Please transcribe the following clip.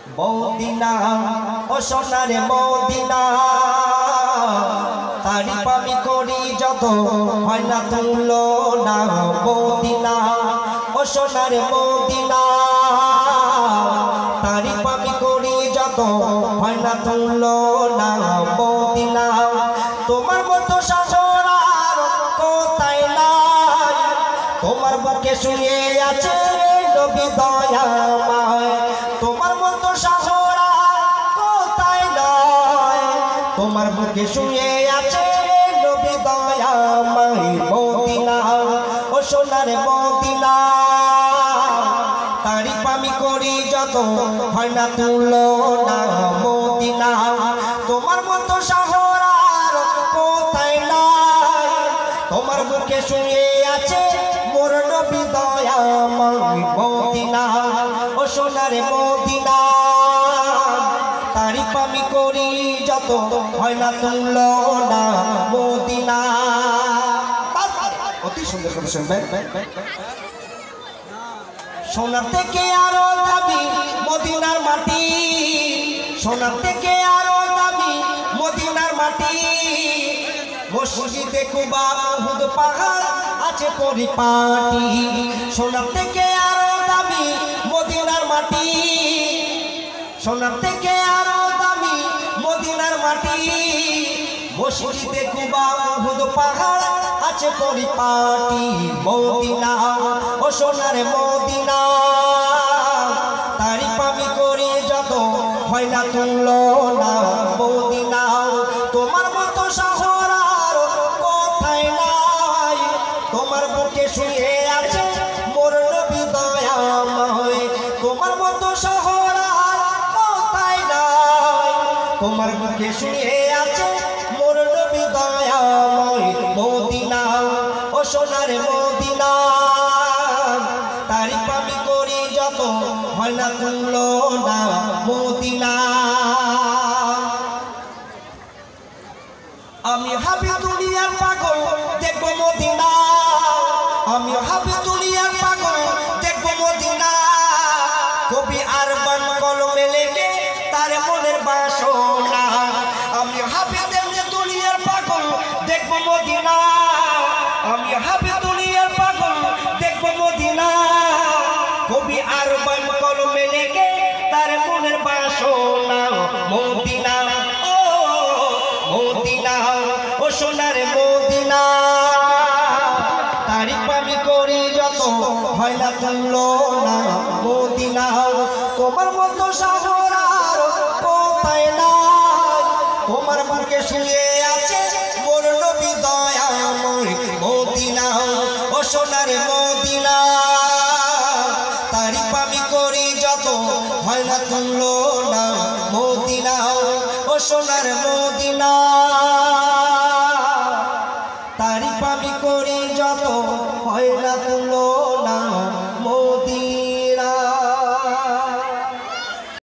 Medina oh সোনার Medina তারিফ আমি করি যত হয় না তুলনা মদিনা ও সোনার মদিনা তারিফ আমি করি যত হয় না তুলনা মদিনা তোমার মতো শাসন আর কোথায় নাই তোমার বুকে শুয়ে আছে নবী দয়াময় তোমার মতো শাসন আর কোথায় নাই তোমার বুকে শুয়ে আছে নবী দয়াময় মদিনা ও সোনার মদিনা তারিফ আমি করি যত হয় না তুলনা মদিনা তোমার মতো শাসন আর কোথায় নাই তোমার বুকে শুয়ে আছে মোর নবী দয়াময় মদিনা ও সোনার মদিনা তারিফ আমি করি যত হয় না তুলনা মদিনা। অতি সুন্দর করে শুনবেন। সোনার থেকে আরো দামি মদিনার মাটি সোনার থেকে আরো দামি মদিনার মাটি মসজিদে কুবা উহুদ পাহাড় আছে পরিপাটি সোনার থেকে আরো দামি মদিনার মাটি সোনার থেকে আরো দামি মদিনার মাটি মসজিদে কুবা উহুদ পাহাড় আছে পরিপাটি মদিনা ও সোনার মদিনা তারিফ আমি করি যত হয় না তুলনা মদিনা তোমার মতো শহর আর কোথায় নাই তোমার বুকে শুয়ে আছে মোর নবী দয়াময় তোমার মতো শহর আর কোথায় নাই তোমার বুকে শুয়ে আছে মোর নবী দয়াময় মদিনা ও সোনার মদিনা তারিফ আমি করি যত হয় না তুলনা মদিনা আমি হাবি দুনিয়ার পাগল দেখবো মদিনা আমি হাবি দুনিয়ার পাগল দেখবো মদিনা কবি আরবান কলমে লেগে তার মনের বাসনা আমি হাবি দুনিয়ার পাগল দেখবো মদিনা আমি হাবি দুনিয়ার পাগল দেখবো মদিনা কবি আরবান কলমে লেগে তার মনের বাসনা মদিনা ও মদিনা ও সোনার মদিনা তারিফ আমি করি যত হয় না তুলনা মদিনা তোমার মতো শহর আর কোথায় নাই তোমার বুকে শুয়ে আছে মোর নবী দয়াময় মদিনা ও সোনার মদিনা তারিফ আমি করি যত হয় না তুলনা মদিনা ও সোনার মদিনা তারিফ আমি করি যত হয় না তুলনা।